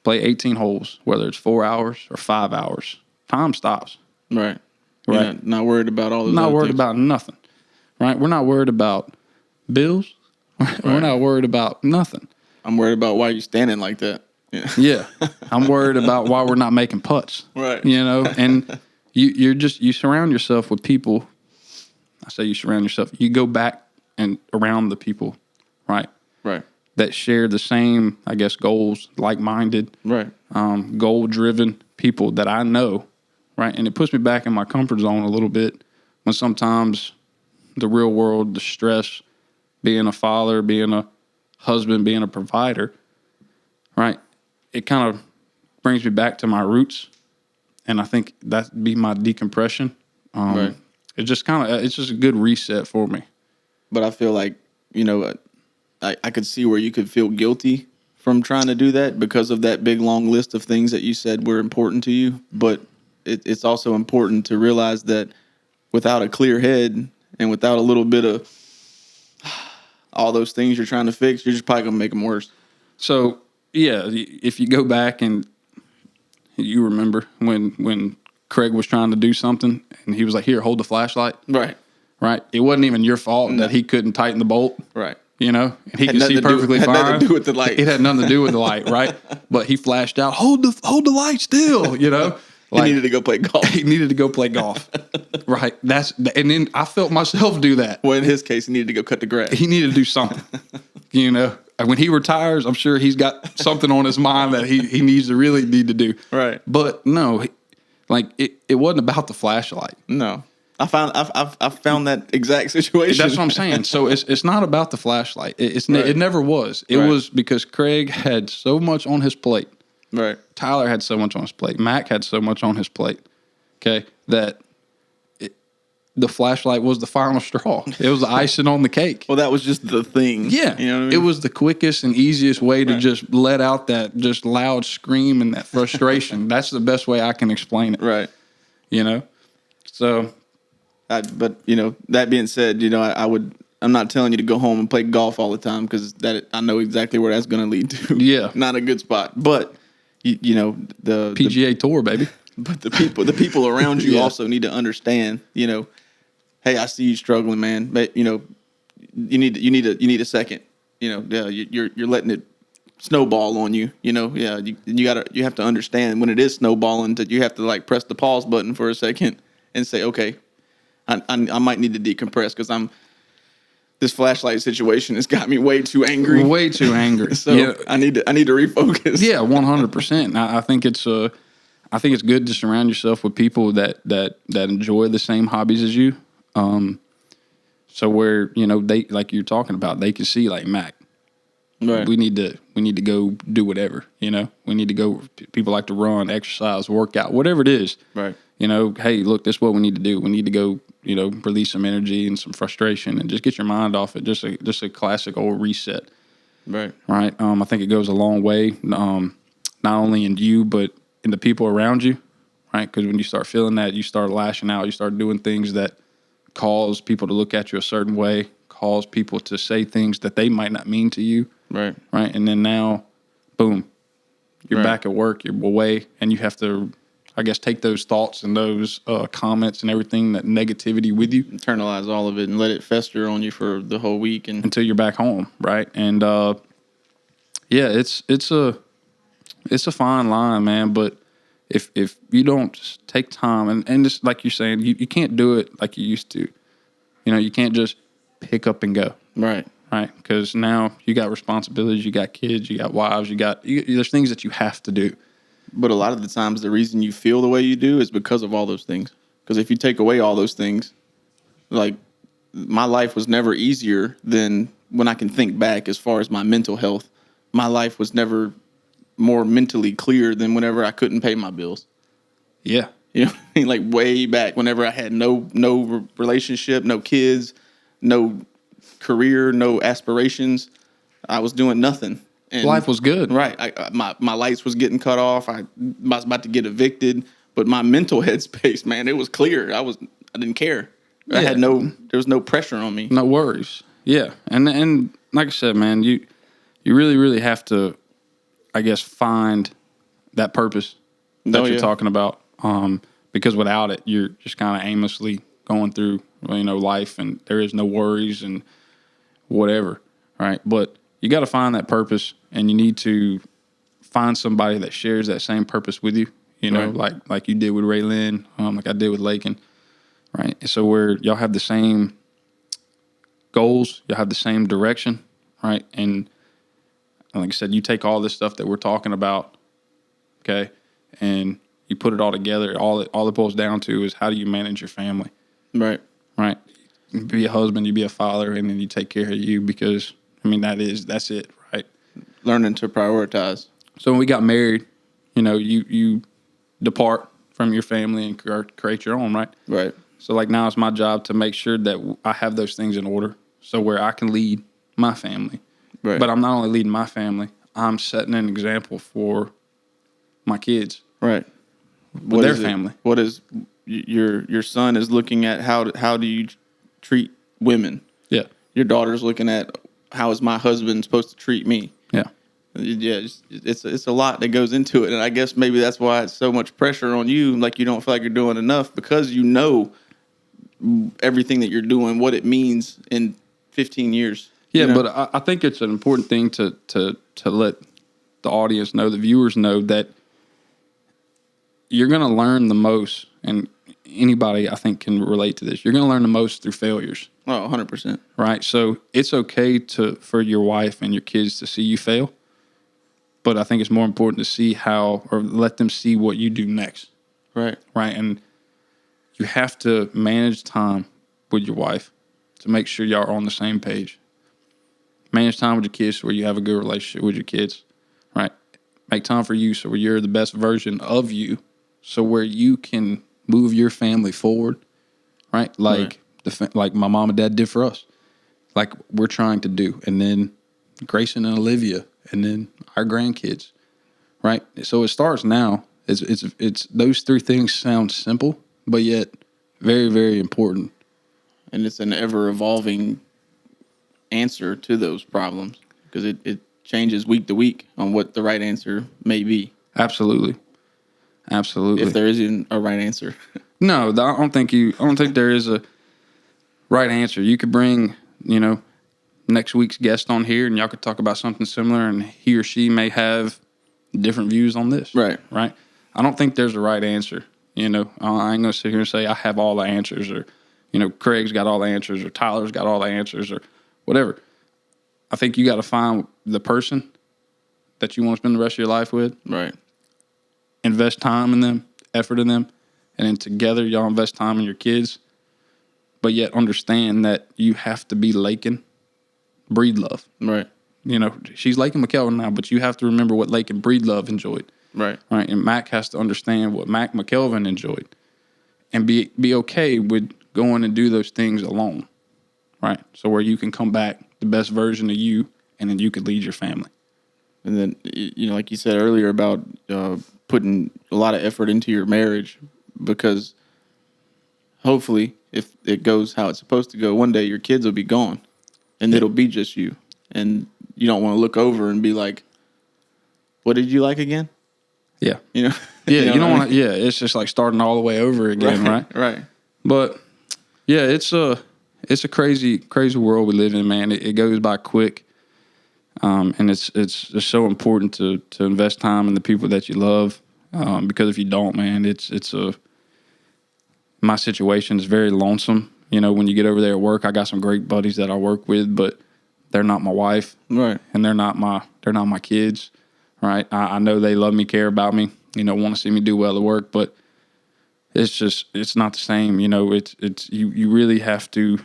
play 18 holes, whether it's 4 hours or 5 hours. Time stops. Right. Right. Not worried about all those Not other worried things. about nothing. Right? We're not worried about bills. We're not worried about nothing. I'm worried about why you're standing like that. Yeah. Yeah. I'm worried about why we're not making putts. Right. You know, and you surround yourself with people. I say you surround yourself. You go back and around the people, right? Right. That share the same, I guess, goals, like-minded, Right. goal-driven people that I know, right? And it puts me back in my comfort zone a little bit when sometimes the real world, the stress, being a father, being a husband, being a provider, right? It kind of brings me back to my roots, and I think that'd be my decompression. Right. It's just a good reset for me. But I feel like, I could see where you could feel guilty from trying to do that because of that big long list of things that you said were important to you. But it's also important to realize that without a clear head and without a little bit of all those things you're trying to fix, you're just probably going to make them worse. So, yeah, if you go back and you remember when Craig was trying to do something and he was like, here, hold the flashlight. Right. Right. It wasn't even your fault that he couldn't tighten the bolt. Right. You know, and he Had could see nothing to do- perfectly had fine. nothing to do with the light. It had nothing to do with the light, right? But he flashed out, hold the light still, you know. He needed to go play golf. He needed to go play golf. Right. And then I felt myself do that. Well, in his case, he needed to go cut the grass. He needed to do something. You know. When he retires, I'm sure he's got something on his mind that he needs to really need to do. Right. But no, it wasn't about the flashlight. No. I found that exact situation. That's what I'm saying. So it's not about the flashlight. It never was. It Right. was because Craig had so much on his plate. Right. Tyler had so much on his plate. Mac had so much on his plate. Okay, that the flashlight was the final straw. It was the icing on the cake. Well, that was just the thing. Yeah, You know what I mean? It was the quickest and easiest way to just let out that just loud scream and that frustration. That's the best way I can explain it. Right. You know, so. But that being said, I'm not telling you to go home and play golf all the time because I know exactly where that's going to lead to. Yeah. Not a good spot. But the PGA Tour, baby. But the people around you Yeah. also need to understand. Hey, I see you struggling, man. But you need a second. You're letting it snowball on you. You have to understand when it is snowballing that you have to like press the pause button for a second and say, okay, I might need to decompress because this flashlight situation has got me way too angry. Way too angry. So yeah. I need to refocus. Yeah, 100%. I think it's good to surround yourself with people that enjoy the same hobbies as you. So where they, like you're talking about, they can see like Mac. Right. We need to go do whatever. We need to go. People like to run, exercise, workout, whatever it is. Right. Hey, look, this is what we need to do. We need to go, release some energy and some frustration and just get your mind off it. Just a classic old reset. Right. Right. I think it goes a long way, not only in you, but in the people around you. Right. Because when you start feeling that, you start lashing out, you start doing things that cause people to look at you a certain way, cause people to say things that they might not mean to you. Right. Right. And then now, boom, you're Right. back at work, you're away, and you have to, I guess, take those thoughts and those comments and everything, that negativity with you Internalize all of it and let it fester on you for the whole week until you're back home, right? And it's a fine line, man. But if you don't take time and just like you're saying, you can't do it like you used to. You can't just pick up and go, Right. right? Because now you got responsibilities, you got kids, you got wives, there's things that you have to do. But a lot of the times, the reason you feel the way you do is because of all those things. Because if you take away all those things, like my life was never easier than when I can think back as far as my mental health. My life was never more mentally clear than whenever I couldn't pay my bills. Yeah. Like way back whenever I had no relationship, no kids, no career, no aspirations, I was doing nothing. And Life was good. Right. My lights was getting cut off. I was about to get evicted. but my mental headspace, man, it was clear. I didn't care. There was no pressure on me. No worries. Yeah. And like I said, man, you really, really have to, I guess, find that purpose that you're talking about. Because without it, you're just kind of aimlessly going through, life, and there is no worries and whatever, right? But you got to find that purpose, and you need to find somebody that shares that same purpose with you, like you did with Ray Lynn, like I did with Lakin, right? And so where y'all have the same goals, you'll have the same direction, right? And like I said, you take all this stuff that we're talking about, okay, and you put it all together. All it boils down to is how do you manage your family, right? Right. You be a husband, you be a father, and then you take care of you because that's it, right? Learning to prioritize. So when we got married, you depart from your family and create your own, right? Right. So like now it's my job to make sure that I have those things in order, so where I can lead my family. Right. But I'm not only leading my family, I'm setting an example for my kids. Right. With their family. What is your son is looking at how do you treat women? Yeah. Your daughter's looking at how is my husband supposed to treat me? Yeah. Yeah, it's a lot that goes into it, and I guess maybe that's why it's so much pressure on you. Like you don't feel like you're doing enough because you know everything that you're doing, what it means in 15 years. Yeah, but I think it's an important thing to let the audience know, the viewers know, that you're going to learn the most, and anybody I think can relate to this. You're going to learn the most through failures. Oh, 100%. Right? So it's okay for your wife and your kids to see you fail, but I think it's more important to see or let them see what you do next. Right. Right? And you have to manage time with your wife to make sure y'all are on the same page. Manage time with your kids where you have a good relationship with your kids, right? Make time for you so where you're the best version of you, so where you can move your family forward, right? Like like my mom and dad did for us, like we're trying to do, and then Grayson and Olivia, and then our grandkids, right? So it starts now. It's those three things sound simple, but yet very, very important. And it's an ever evolving answer to those problems because it changes week to week on what the right answer may be. Absolutely. If there isn't a right answer. No, I don't think there is a right answer. You could bring, next week's guest on here and y'all could talk about something similar and he or she may have different views on this. Right. Right. I don't think there's a right answer. I ain't going to sit here and say I have all the answers, or, Craig's got all the answers, or Tyler's got all the answers, or whatever. I think you got to find the person that you want to spend the rest of your life with. Right. Invest time in them, effort in them, and then together y'all invest time in your kids. But yet understand that you have to be Lakin, breed love. Right. She's Lakin McElveen now, but you have to remember what Lakin breed love enjoyed. Right. Right. And Mac has to understand what Mac McElveen enjoyed, and be okay with going and do those things alone. Right. So where you can come back the best version of you, and then you can lead your family. And then, like you said earlier about putting a lot of effort into your marriage, because hopefully if it goes how it's supposed to go, one day your kids will be gone and it'll be just you. And you don't want to look over and be like, what did you like again? Yeah. Yeah, you don't want to, it's just like starting all the way over again, right? Right. But yeah, it's a crazy, crazy world we live in, man. It goes by quick. And it's just so important to invest time in the people that you love. Because if you don't, man, my situation is very lonesome. When you get over there at work, I got some great buddies that I work with, but they're not my wife. Right. And they're not my kids. Right. I know they love me, care about me, want to see me do well at work, but it's not the same. You really have to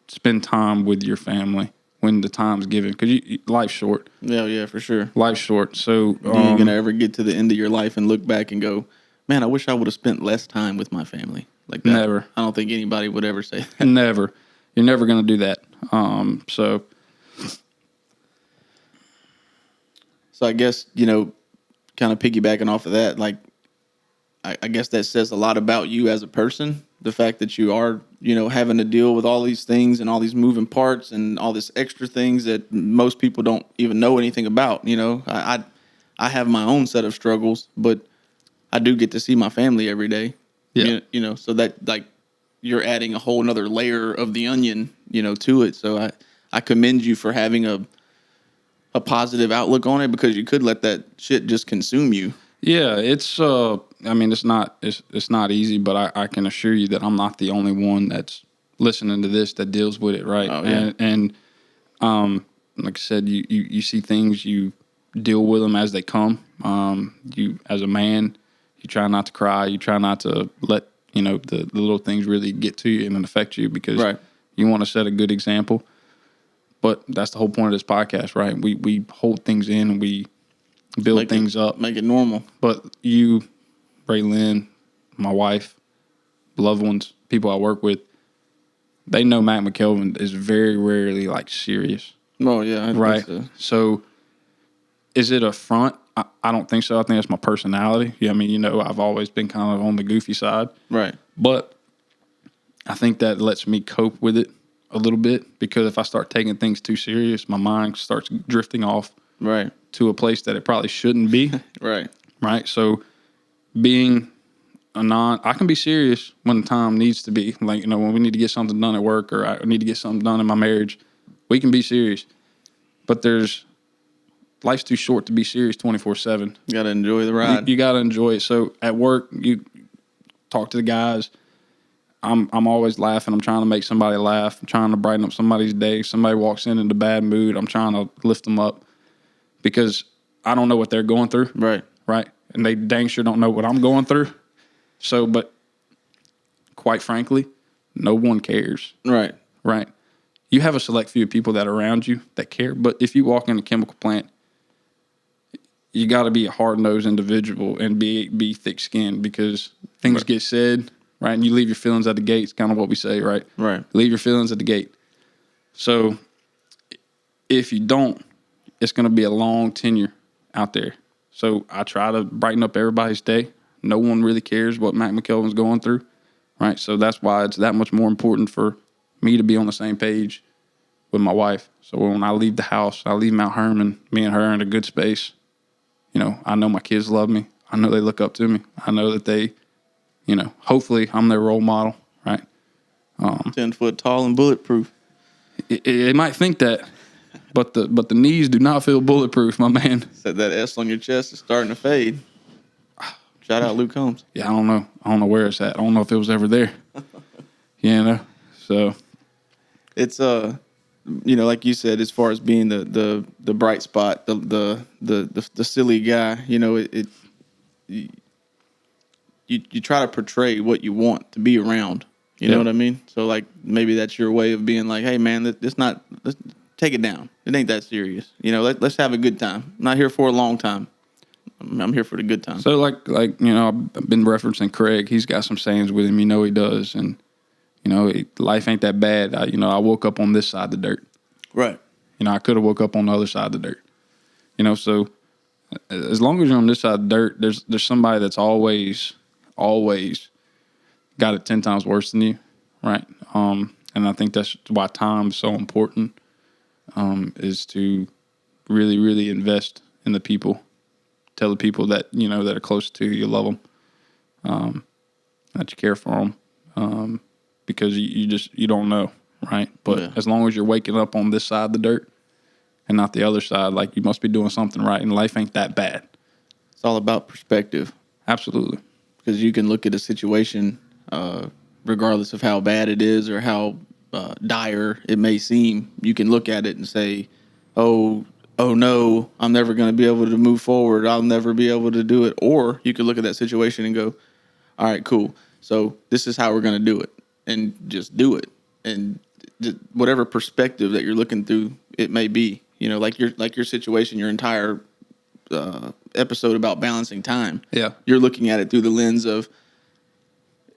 spend time with your family when the time's given, because life's short. Yeah, for sure. Life's short. So you ain't gonna ever get to the end of your life and look back and go, man, I wish I would have spent less time with my family like that. Never. I don't think anybody would ever say that. Never. You're never gonna do that. So I guess, kind of piggybacking off of that, like I guess that says a lot about you as a person. The fact that you are, having to deal with all these things and all these moving parts and all this extra things that most people don't even know anything about. I have my own set of struggles, but I do get to see my family every day. Yeah. So that like you're adding a whole another layer of the onion, to it. So I commend you for having a positive outlook on it, because you could let that shit just consume you. Yeah, it's it's not easy, but I can assure you that I'm not the only one that's listening to this that deals with it, right? Oh, yeah. And like I said, you see things, you deal with them as they come. You, as a man, you try not to cry, you try not to let the little things really get to you and affect you, because Right. you want to set a good example. But that's the whole point of this podcast, right? We hold things in and we build things up. Make it normal. But you, Braylon, my wife, loved ones, people I work with, they know Mac McElveen is very rarely like serious. Oh, yeah. Right. So is it a front? I don't think so. I think that's my personality. Yeah, I mean, I've always been kind of on the goofy side. Right. But I think that lets me cope with it a little bit, because if I start taking things too serious, my mind starts drifting off Right. to a place that it probably shouldn't be. Right. Right. So being I can be serious when the time needs to be. Like, when we need to get something done at work, or I need to get something done in my marriage, we can be serious. But life's too short to be serious 24/7. You got to enjoy the ride. You got to enjoy it. So at work, you talk to the guys. I'm always laughing. I'm trying to make somebody laugh. I'm trying to brighten up somebody's day. Somebody walks in a bad mood, I'm trying to lift them up, because I don't know what they're going through. Right. Right. And they dang sure don't know what I'm going through. So, but quite frankly, no one cares. Right. Right. You have a select few of people that are around you that care. But if you walk in a chemical plant, you got to be a hard-nosed individual and be thick-skinned, because things get said, right? And you leave your feelings at the gate. It's kind of what we say, right? Right. Leave your feelings at the gate. So if you don't, it's going to be a long tenure out there. So I try to brighten up everybody's day. No one really cares what Mac McElveen's going through, right? So that's why it's that much more important for me to be on the same page with my wife. So when I leave the house, I leave Mount Herman, me and her in a good space. I know my kids love me. I know they look up to me. I know that they, hopefully I'm their role model, right? 10 foot tall and bulletproof. It might think that, but the knees do not feel bulletproof, my man. Said that S on your chest is starting to fade. Shout out Luke Combs. Yeah, I don't know where it's at. I don't know if it was ever there. So it's like you said, as far as being the bright spot, the silly guy, you try to portray what you want to be around. You know what I mean? So like maybe that's your way of being like, hey man, let's take it down. It ain't that serious. Let's have a good time. I'm not here for a long time. I'm here for the good time. So like I've been referencing Craig. He's got some sayings with him. He does, and life ain't that bad. I woke up on this side of the dirt. Right. I could have woke up on the other side of the dirt. So as long as you're on this side of the dirt, there's somebody that's always got it 10 times worse than you, right? And I think that's why time's so important, is to really, really invest in the people. Tell the people that, that are close to you love them, that you care for them, because you don't know, right? But as long as you're waking up on this side of the dirt and not the other side, like you must be doing something right, and life ain't that bad. It's all about perspective. Absolutely. Because you can look at a situation, regardless of how bad it is or how dire it may seem, you can look at it and say, oh no, I'm never going to be able to move forward. I'll never be able to do it. Or you could look at that situation and go, all right, cool. So this is how we're going to do it, and just do it. And whatever perspective that you're looking through, it may be, like your situation, your entire episode about balancing time. Yeah. You're looking at it through the lens of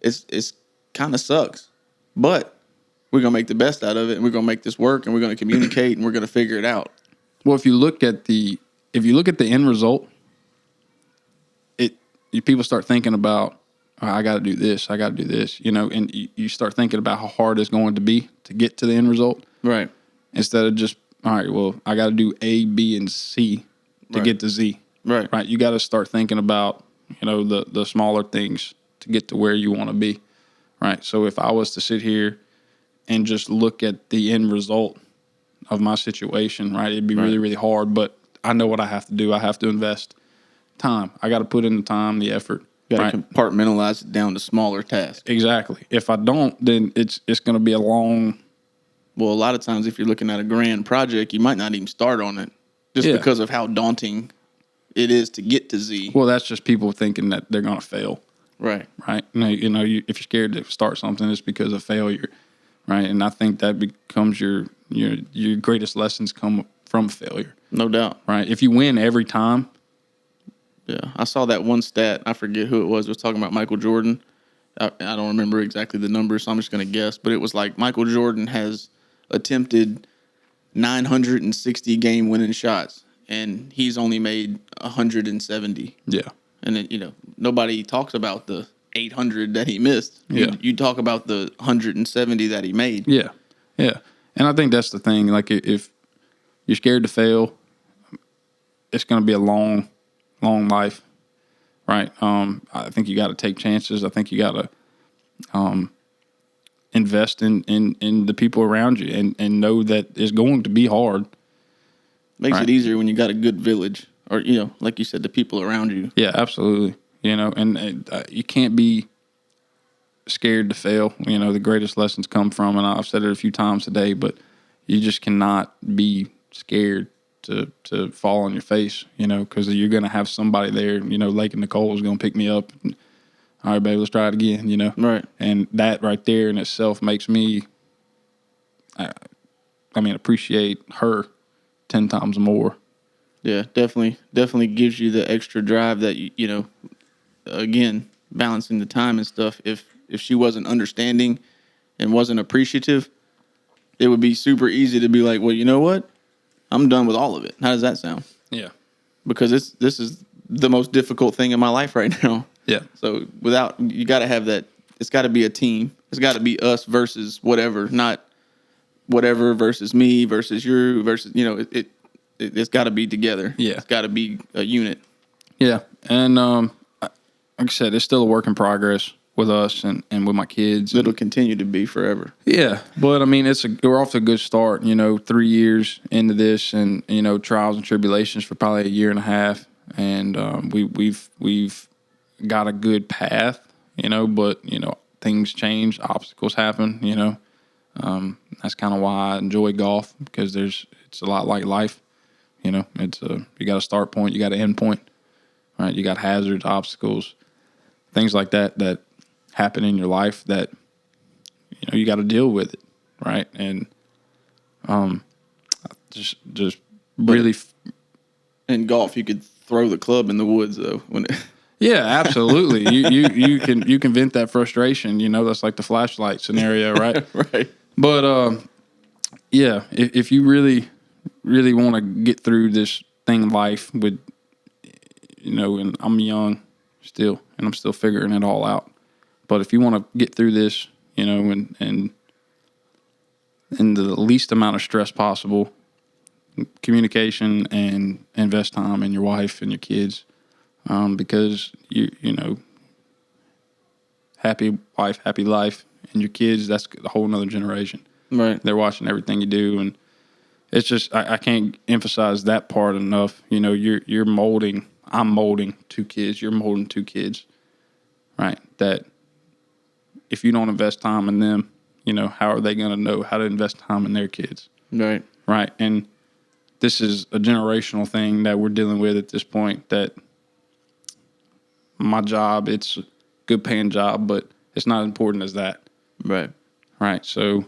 it's kind of sucks, but we're going to make the best out of it, and we're going to make this work, and we're going to communicate, and we're going to figure it out. Well, if you look at the end result, people start thinking about I got to do this. I got to do this, and you start thinking about how hard it's going to be to get to the end result. Right. Instead of just, all right, well, I got to do A, B, and C to get to Z. Right. Right. You got to start thinking about, the smaller things to get to where you want to be. Right. So if I was to sit here and just look at the end result of my situation, right, it'd be really, really hard. But I know what I have to do. I have to invest time. I got to put in the time, the effort. You got to compartmentalize it down to smaller tasks. Exactly. If I don't, then it's going to be a long. Well, a lot of times if you're looking at a grand project, you might not even start on it just because of how daunting it is to get to Z. Well, that's just people thinking that they're going to fail. Right. Right. If you're scared to start something, it's because of failure. Right. And I think that becomes your greatest lessons come from failure. No doubt. Right. If you win every time. Yeah. I saw that one stat. I forget who it was. It was talking about Michael Jordan. I don't remember exactly the number, so I'm just going to guess. But it was like Michael Jordan has attempted 960 game-winning shots, and he's only made 170. Yeah. And then, nobody talks about the 800 that he missed. Yeah. You talk about the 170 that he made. Yeah. Yeah. And I think that's the thing. Like, if you're scared to fail, it's going to be a long life, right? I think you got to take chances. I think you got to invest in the people around you and know that it's going to be hard. Makes it easier when you got a good village or, like you said, the people around you. Yeah, absolutely. And you can't be scared to fail. The greatest lessons come from, and I've said it a few times today, but you just cannot be scared to fall on your face, because you're going to have somebody there, Lake and Nicole is going to pick me up. And, all right, babe, let's try it again, Right. And that right there in itself makes me, appreciate her 10 times more. Yeah, definitely gives you the extra drive that, again, balancing the time and stuff. If she wasn't understanding and wasn't appreciative, it would be super easy to be like, well, you know what? I'm done with all of it. How does that sound? Yeah. Because this is the most difficult thing in my life right now. Yeah. So you got to have that. It's got to be a team. It's got to be us versus whatever, not whatever versus me versus you versus, it's got to be together. Yeah. It's got to be a unit. Yeah. And like I said, it's still a work in progress with us and with my kids. It'll continue to be forever. Yeah. But we're off to a good start, 3 years into this and, trials and tribulations for probably a year and a half. And we've got a good path, but, things change, obstacles happen, that's kind of why I enjoy golf because it's a lot like life. You got a start point, you got an end point, right? You got hazards, obstacles, things like that happen in your life that, you got to deal with it. Right. And, just really. In golf, you could throw the club in the woods though. Yeah, absolutely. you can vent that frustration. That's like the flashlight scenario, right? Right. But yeah, if you really want to get through this thing in life with, and I'm young still, and I'm still figuring it all out. But if you want to get through this, and in the least amount of stress possible, communication and invest time in your wife and your kids. Because happy wife, happy life, and your kids, that's a whole nother generation. Right. They're watching everything you do, and it's just I can't emphasize that part enough. You're molding. I'm molding 2 kids. You're molding 2 kids, right? That if you don't invest time in them, how are they going to know how to invest time in their kids? Right. Right. And this is a generational thing that we're dealing with at this point. That my job, it's a good paying job, but it's not as important as that. Right. Right. So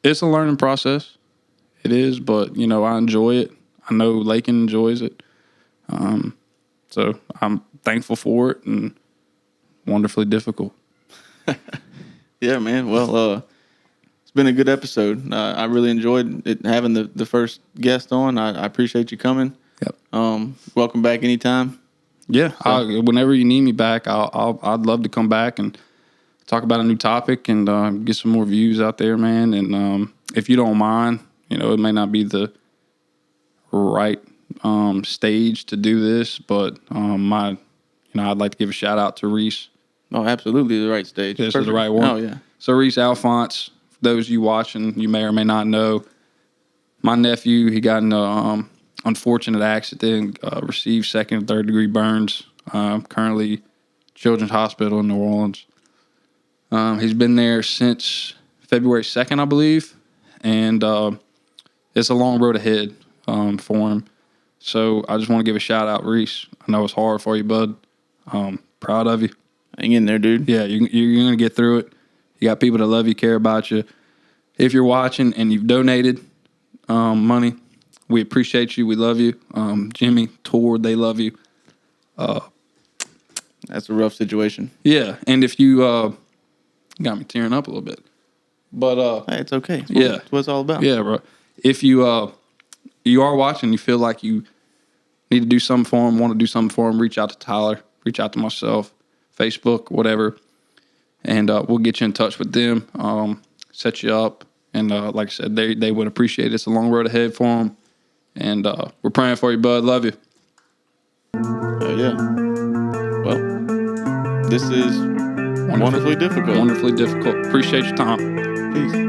it's a learning process. It is, but, I enjoy it. I know Lakin enjoys it. So I'm thankful for it and wonderfully difficult. Yeah, man. Well, it's been a good episode. I really enjoyed it having the first guest on. I appreciate you coming. Yep. Welcome back anytime. Yeah, whenever you need me back, I'd love to come back and talk about a new topic and get some more views out there, man. And if you don't mind, it may not be the right stage to do this, but I'd like to give a shout out to Reese. Oh, absolutely the right stage. This is the right one. Oh, yeah. So Reese Alphonse, for those of you watching, you may or may not know, my nephew, he got in an unfortunate accident, received second and third degree burns, currently Children's Hospital in New Orleans. He's been there since February 2nd, I believe, and it's a long road ahead for him. So I just want to give a shout out, Reese. I know it's hard for you, bud. Proud of you. Hang in there, dude. Yeah, you're going to get through it. You got people that love you, care about you. If you're watching and you've donated money, we appreciate you. We love you. Jimmy, Tor, they love you. That's a rough situation. Yeah, and if you got me tearing up a little bit, but hey, it's okay. It's what it's all about. Yeah, bro. If you are watching, you feel like you need to do something for him, want to do something for him, reach out to Tyler, reach out to myself, Facebook, whatever, and we'll get you in touch with them, set you up, and like I said, they would appreciate it. It's a long road ahead for them, and we're praying for you, bud. Love you. Yeah. Well, this is wonderfully difficult. Wonderfully difficult. Appreciate your time. Peace.